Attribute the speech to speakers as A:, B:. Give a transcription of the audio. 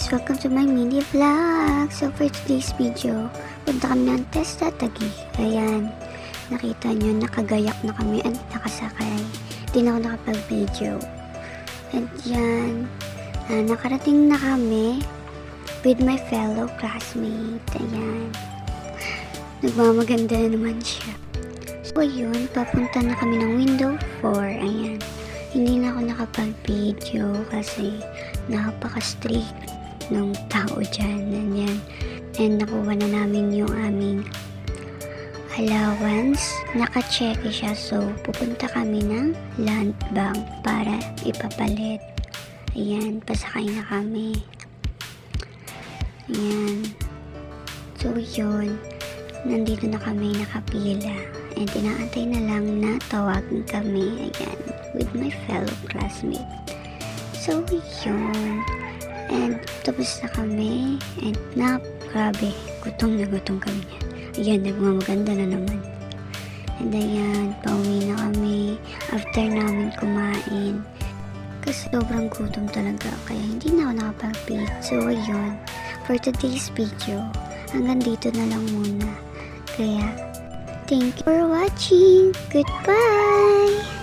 A: guys! Welcome to my mini vlog! So for today's video, punta kami ng Testa Taguig. Ayan, nakita nyo, nakagayak na kami at nakasakay. Hindi na ako nakapag-video. At yan, nakarating na kami with my fellow classmate. Ayan, nagmamaganda na naman siya. So yun, papunta na kami ng window 4. Ayan, hindi na ako nakapag-video kasi napaka-strict ng tao dyan. Ayan. And nakuha na namin yung aming allowance. Naka-check siya. So, pupunta kami ng land bank para ipapalit. Ayan, pasakay na kami. Ayan. So, yun. Nandito na kami nakapila. And tinaantay na lang na tawagan kami. Ayan, with my fellow classmate. So, yun. And tapos na kami. And grabe, gutom na gutom kami niya. Ayan, nagmamaganda na naman. And ayan, pauwi na kami after namin kumain. Kasi sobrang gutom talaga. Kaya hindi na ako nakapag-feed. So, ayun. For today's video, hanggang dito na lang muna. Kaya, thank you for watching. Goodbye!